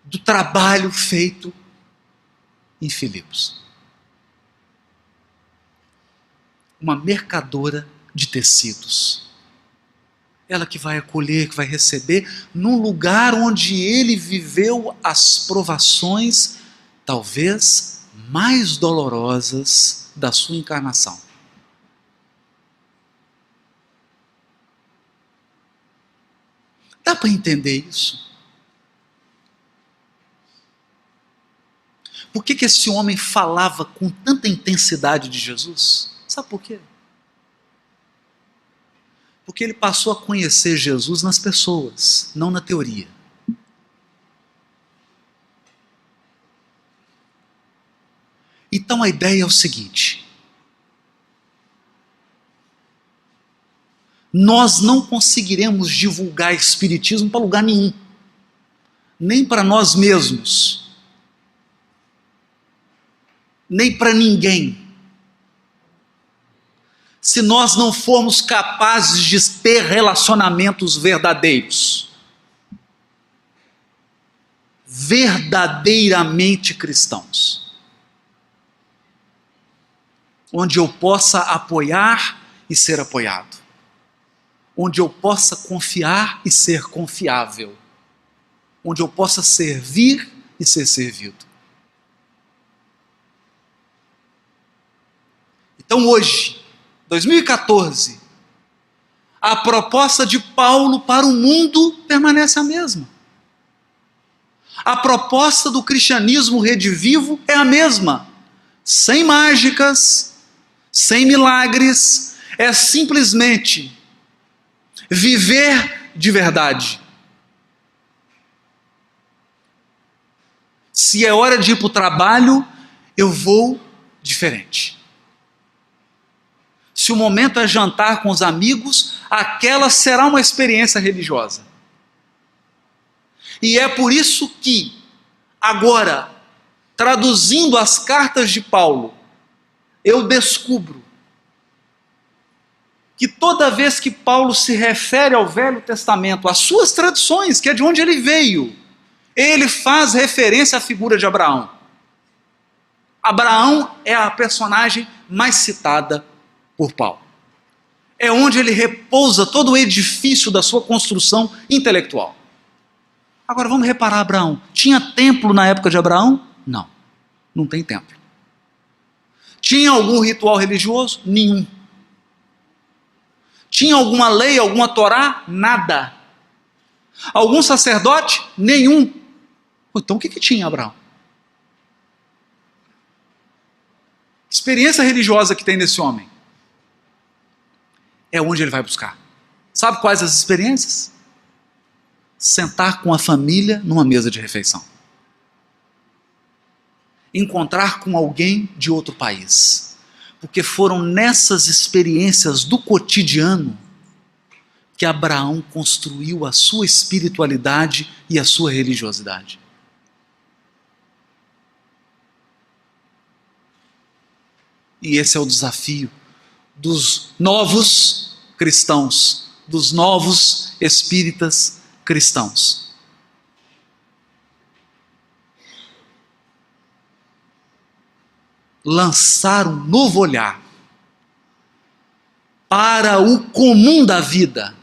S1: do trabalho feito em Filipos. Uma mercadora de tecidos. Ela que vai acolher, que vai receber, num lugar onde ele viveu as provações, talvez mais dolorosas da sua encarnação. Dá para entender isso? Por que esse homem falava com tanta intensidade de Jesus? Sabe por quê? Porque ele passou a conhecer Jesus nas pessoas, não na teoria. Então a ideia é o seguinte: nós não conseguiremos divulgar Espiritismo para lugar nenhum, nem para nós mesmos, nem para ninguém, se nós não formos capazes de ter relacionamentos verdadeiros, verdadeiramente cristãos, onde eu possa apoiar e ser apoiado, onde eu possa confiar e ser confiável, onde eu possa servir e ser servido. Então hoje, 2014, a proposta de Paulo para o mundo permanece a mesma. A proposta do cristianismo redivivo é a mesma. Sem mágicas, sem milagres, é simplesmente viver de verdade. Se é hora de ir para o trabalho, eu vou diferente. Se o momento é jantar com os amigos, aquela será uma experiência religiosa. E é por isso que, agora, traduzindo as cartas de Paulo, eu descubro que toda vez que Paulo se refere ao Velho Testamento, às suas tradições, que é de onde ele veio, ele faz referência à figura de Abraão. Abraão é a personagem mais citada por Paulo. É onde ele repousa todo o edifício da sua construção intelectual. Agora vamos reparar Abraão. Tinha templo na época de Abraão? Não, não tem templo. Tinha algum ritual religioso? Nenhum. Tinha alguma lei, alguma Torá? Nada. Algum sacerdote? Nenhum. Então o que tinha Abraão? Que experiência religiosa que tem nesse homem? É onde ele vai buscar. Sabe quais as experiências? Sentar com a família numa mesa de refeição. Encontrar com alguém de outro país. Porque foram nessas experiências do cotidiano que Abraão construiu a sua espiritualidade e a sua religiosidade. E esse é o desafio dos novos cristãos, dos novos espíritas cristãos. Lançar um novo olhar para o comum da vida,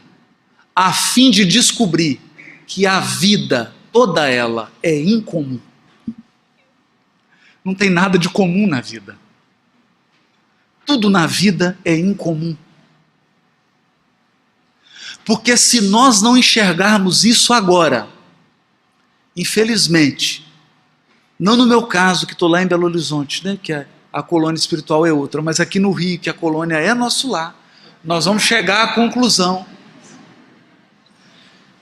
S1: a fim de descobrir que a vida, toda ela, é incomum. Não tem nada de comum na vida. Tudo na vida é incomum. Porque se nós não enxergarmos isso agora, infelizmente, não no meu caso, que estou lá em Belo Horizonte, né, que a colônia espiritual é outra, mas aqui no Rio, que a colônia é nosso lar, nós vamos chegar à conclusão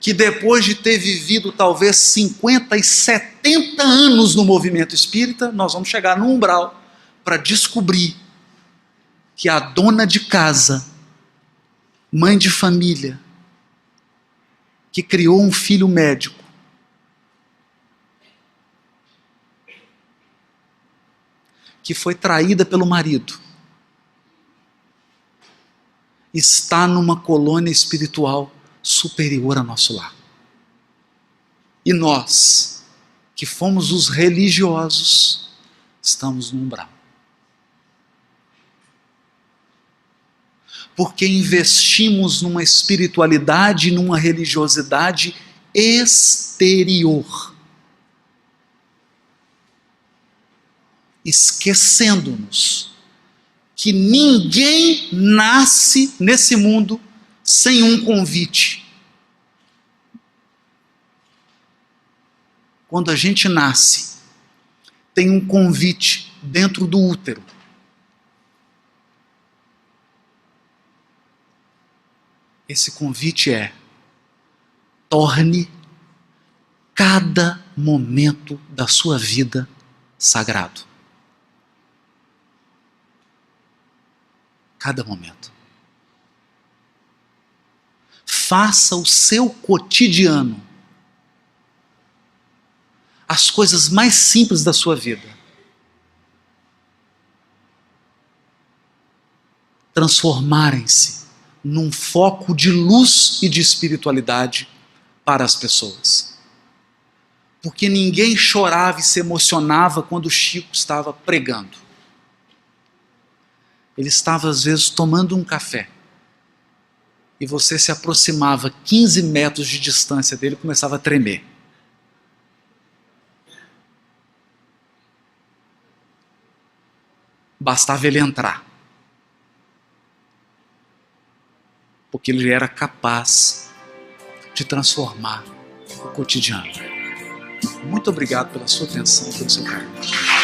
S1: que depois de ter vivido talvez 50 e 70 anos no movimento espírita, nós vamos chegar no umbral para descobrir que a dona de casa, mãe de família, que criou um filho médico, que foi traída pelo marido, está numa colônia espiritual superior ao nosso lar. E nós, que fomos os religiosos, estamos no umbral. Porque investimos numa espiritualidade, numa religiosidade exterior, esquecendo-nos que ninguém nasce nesse mundo sem um convite. Quando a gente nasce, tem um convite dentro do útero. Esse convite é: torne cada momento da sua vida sagrado. Cada momento. Faça o seu cotidiano, as coisas mais simples da sua vida, transformarem-se num foco de luz e de espiritualidade para as pessoas. Porque ninguém chorava e se emocionava quando o Chico estava pregando. Ele estava, às vezes, tomando um café. E você se aproximava 15 metros de distância dele e começava a tremer. Bastava ele entrar. Porque ele era capaz de transformar o cotidiano. Muito obrigado pela sua atenção e pelo seu carinho.